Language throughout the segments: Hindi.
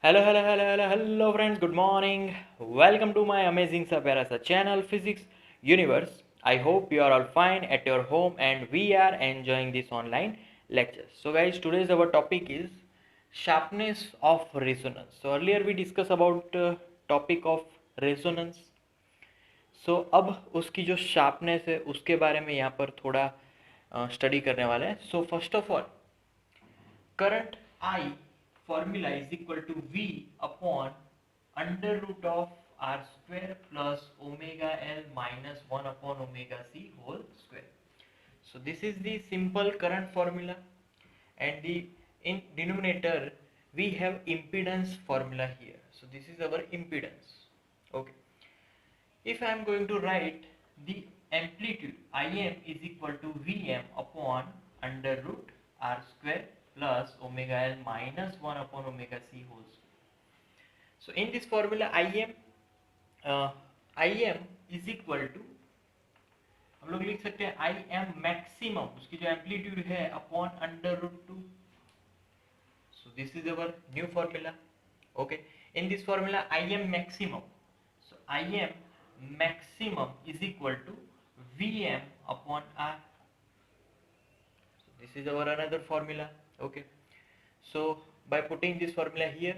Hello friends, good morning. Welcome to my amazing sa pyara sa channel Physics Universe. I hope you are all fine at your home and we are enjoying this online lectures. So guys, today's our topic is sharpness of resonance. So earlier we discussed about topic of resonance. So अब उसकी जो sharpness है उसके बारे में यहाँ पर थोड़ा स्टडी करने वाले हैं. So first of all, current I formula is equal to V upon under root of R square plus omega L minus 1 upon omega C whole square. So this is the simple current formula, and the in denominator we have impedance formula here. So this is our impedance. Okay. If I am going to write the amplitude, Im is equal to Vm upon under root R square plus omega L minus 1 upon omega C whole square. So in this formula Im is equal to, हम लोग लिख सकते हैं Im मैक्सिमम, उसकी जो एम्पलीट्यूड है upon under root 2. So this is our new formula. Okay, in this formula Im maximum, so Im maximum is equal to Vm upon R. So this is our another formula. Okay, so by putting this formula here,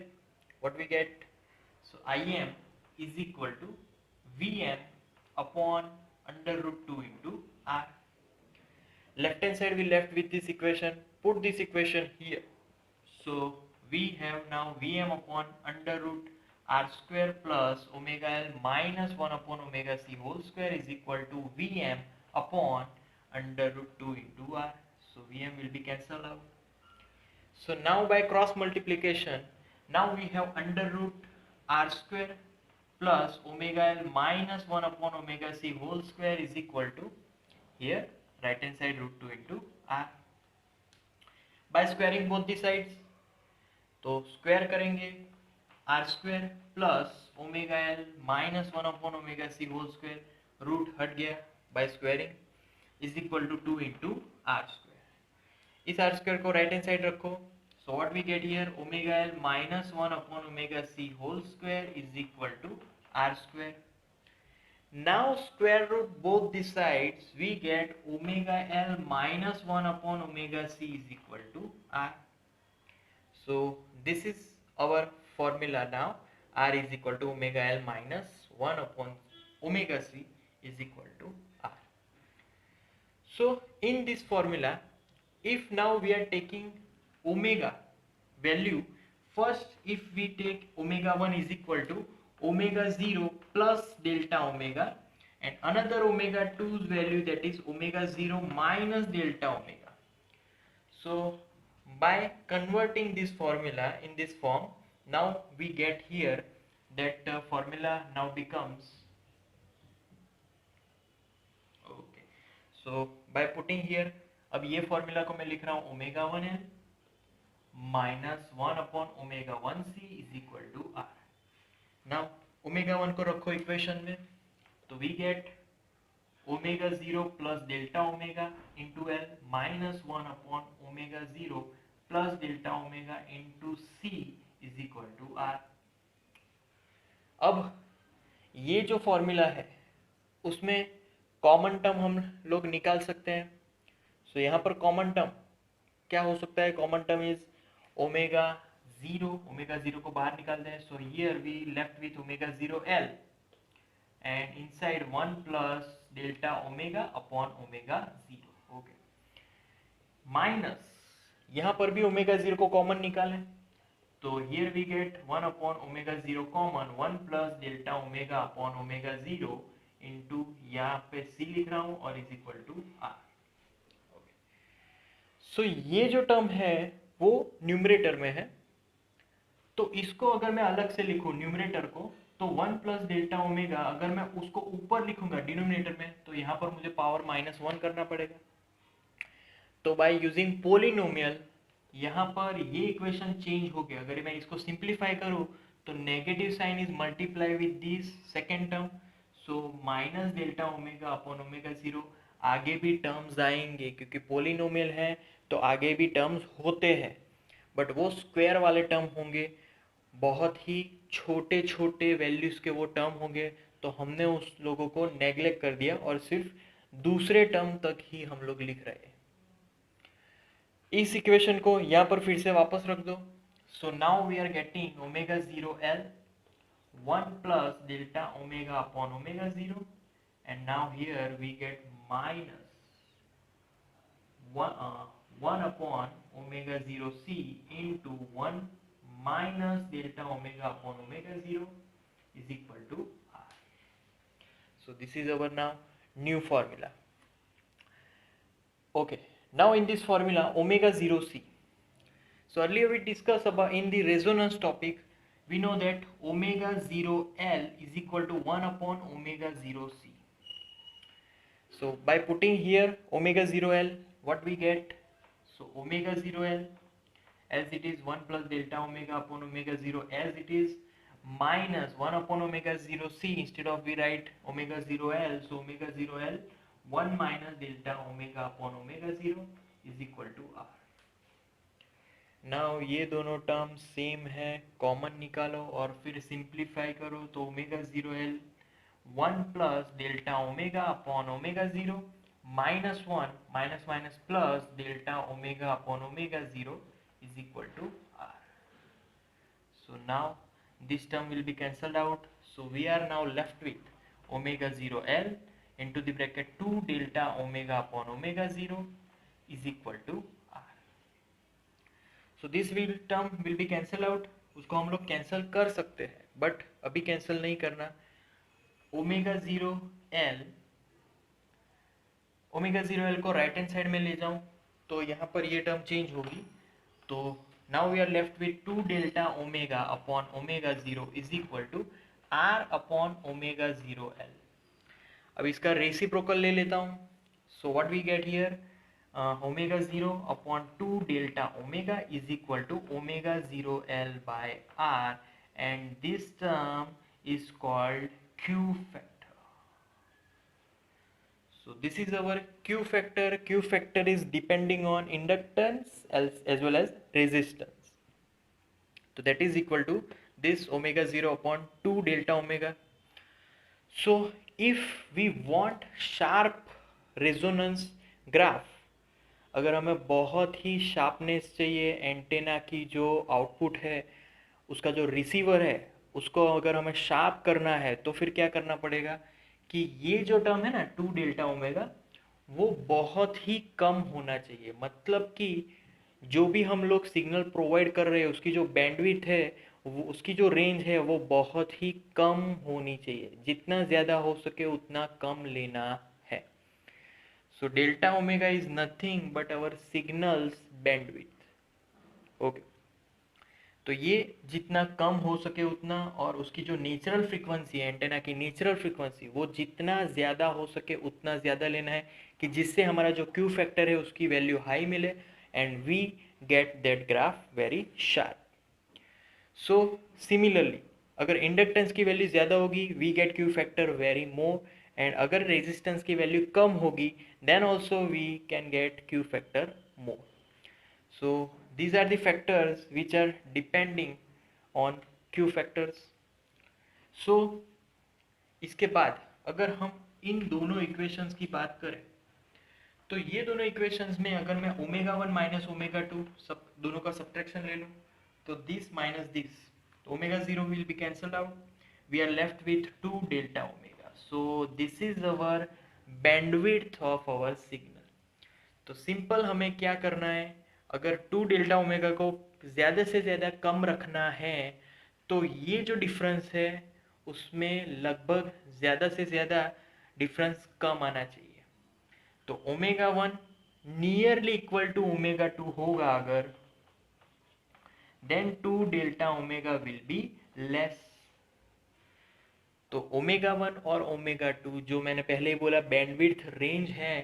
what we get? So Im is equal to Vm upon under root 2 into R. Left hand side we left with this equation. Put this equation here. So we have now Vm upon under root R square plus omega L minus 1 upon omega C whole square is equal to Vm upon under root 2 into R. So Vm will be cancelled out. So now by cross multiplication, now we have under root R square plus omega L minus 1 upon omega C whole square is equal to, here right hand side root 2 into R. By squaring both the sides, तो स्क्वायर करेंगे R square plus omega L minus 1 upon omega C whole square, root हट गया by squaring, is equal to 2 into R square. इस आर स्क्वायर को राइट हैंड साइड रखो. So what we get here, omega L minus 1 upon omega C whole square is equal to R square. Now square root both the sides, we get omega L minus 1 upon omega C is equal to R. So this is our formula now. R is equal to omega L minus 1 upon omega C is equal to R. So in this formula, if now we are taking omega value, first if we take omega 1 is equal to omega 0 plus delta omega, and another omega 2's value, that is omega 0 minus delta omega. So by converting this formula in this form, now we get here that formula now becomes, okay, so by putting here, अब ये formula को मैं लिख रहा हूँ omega 1l minus 1 upon omega 1c is equal to R. Now omega 1 को रखो इक्वेशन में, तो we get omega 0 plus delta omega into L minus 1 upon omega 0 plus delta omega into C is equal to R. अब ये जो फॉर्मूला है उसमें कॉमन टर्म हम लोग निकाल सकते हैं. सो यहाँ पर कॉमन टर्म क्या हो सकता है? कॉमन टर्म इज ओमेगा 0 को बाहर निकाल दें. So here we left with omega 0 L and inside 1 plus delta omega upon omega 0. Okay, minus यहाँ पर भी ओमेगा 0 को कॉमन निकालें, तो here we get 1 upon omega 0 common, 1 plus delta omega upon omega 0 into, यहाँ पे c लिख रहा हूँ, और is equal to r. Okay, so ये जो टर्म है वो न्यूमरेटर में है, तो इसको अगर मैं अलग से लिखूं न्यूमरेटर को, तो 1 प्लस डेल्टा ओमेगा अगर मैं उसको ऊपर लिखूंगा डिनोमिनेटर में, तो यहाँ पर मुझे पावर -1 करना पड़ेगा. तो बाय यूजिंग पोलिनोमियल यहाँ पर ये इक्वेशन चेंज हो गया. अगर मैं इसको सिंप्लीफाई करूँ तो negative sign is multiply with this second term, so minus delta omega upon omega 0. आगे भी टर्म्स आएंगे क्योंकि पोलिनोमियल है, तो आगे भी टर्म्स होते हैं, बट वो स्क्वायर वाले टर्म होंगे. बहुत ही छोटे छोटे वैल्यूज़ के वो टर्म होंगे, तो हमने उस लोगों को नेग्लेक्ट कर दिया और सिर्फ दूसरे टर्म तक ही हम लोग लिख रहे हैं। इस इक्वेशन को यहाँ पर फिर से वापस रख दो। So now we are getting omega 0 L 1 plus delta omega upon omega 0, and now here we get minus 1 upon omega 0 c into 1 minus delta omega upon omega 0 is equal to r. So this is our now new formula. Okay, now in this formula omega 0 c. So earlier we discussed about in the resonance topic, we know that omega 0 L is equal to 1 upon omega 0 C. So by putting here omega 0 L, what we get? So omega 0 L as it is 1 plus delta omega upon omega 0 as it is minus 1 upon omega 0 C. Instead of we write omega 0 L, so omega 0 L 1 minus delta omega upon omega 0 is equal to R. Now ये दोनों टर्म सेम है, कॉमन निकालो और फिर सिंप्लीफाई करो, तो omega 0 L 1 plus delta omega upon omega 0 minus 1 minus minus plus delta omega upon omega 0 is equal to R. So now this term will be cancelled out, so we are now left with omega 0 L into the bracket 2 delta omega upon omega 0 is equal to R. So this will term will be cancel out. उसको हम लोग कैंसिल कर सकते हैं, बट अभी कैंसिल नहीं करना. ओमेगा 0 एल को राइट हैंड साइड में ले जाऊं तो यहाँ पर ये टर्म चेंज होगी. तो now we are left with 2 delta omega upon omega 0 is equal to R upon omega 0 L. अब इसका रेसिप्रोकल ले लेता हूँ. So what we get here, omega 0 upon 2 delta omega is equal to omega 0 L by R, and this term is called Q factor. So this is our Q factor. Q factor is depending on inductance as well as resistance. So that is equal to this omega 0 upon 2 delta omega. So if we want sharp resonance graph, अगर हमें बहुत ही शार्पनेस चाहिए एंटेना की, जो आउटपुट है उसका जो रिसीवर है उसको अगर हमें शार्प करना है, तो फिर क्या करना पड़ेगा कि ये जो टर्म है ना 2 डेल्टा ओमेगा वो बहुत ही कम होना चाहिए. मतलब कि जो भी हम लोग सिग्नल प्रोवाइड कर रहे हैं उसकी जो बैंडविड्थ है, वो उसकी जो रेंज है वो बहुत ही कम होनी चाहिए. जितना ज़्यादा हो सके उतना कम लेना है. So delta omega is nothing but our signal's bandwidth. Okay. तो ये जितना कम हो सके उतना, और उसकी जो नेचुरल फ्रीक्वेंसी है, एंटेना की नेचुरल फ्रीक्वेंसी, वो जितना ज़्यादा हो सके उतना ज़्यादा लेना है, कि जिससे हमारा जो क्यू फैक्टर है उसकी वैल्यू हाई मिले and we get that graph very sharp. So similarly अगर इंडक्टेंस की वैल्यू ज़्यादा होगी we get Q factor very more, and अगर रेजिस्टेंस की वैल्यू कम होगी then also we can get Q factor more. So these are the factors which are depending on Q factors. So इसके बाद अगर हम इन दोनों इक्वेशंस की बात करें, तो ये दोनों इक्वेशंस में अगर मैं ओमेगा 1 माइनस ओमेगा 2 सब दोनों का सब्ट्रैक्शन ले लूँ, तो दिस माइनस दिस, तो omega 0 will be cancelled out. We are left with 2 delta omega. So this is our bandwidth of our signal. तो सिंपल हमें क्या करना है, अगर 2 डेल्टा ओमेगा को ज़्यादा से ज़्यादा कम रखना है तो ये जो डिफरेंस है उसमें लगभग ज़्यादा से ज़्यादा डिफरेंस कम आना चाहिए. तो omega 1 nearly equal to omega 2 होगा अगर, then 2 delta omega will be less. तो ओमेगा 1 और ओमेगा 2 जो मैंने पहले ही बोला बैंडविड्थ रेंज है,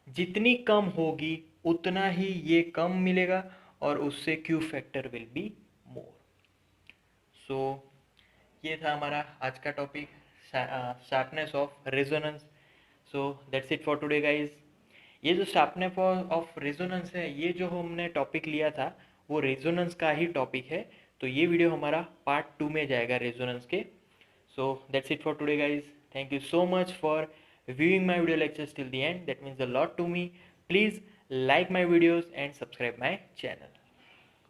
जितनी कम होगी उतना ही ये कम मिलेगा और उससे Q factor will be more. So ये था हमारा आज का topic, sharpness of resonance. So that's it for today guys. ये जो शार्पनेस ऑफ रेजोनेंस है, ये जो हमने टॉपिक लिया था वो रेजोनेंस का ही टॉपिक है. तो ये वीडियो हमारा पार्ट 2 में जाएगा रेजोनेंस के. So that's it for today, guys. Thank you so much for viewing my video lectures till the end. That means a lot to me. Please like my videos and subscribe my channel.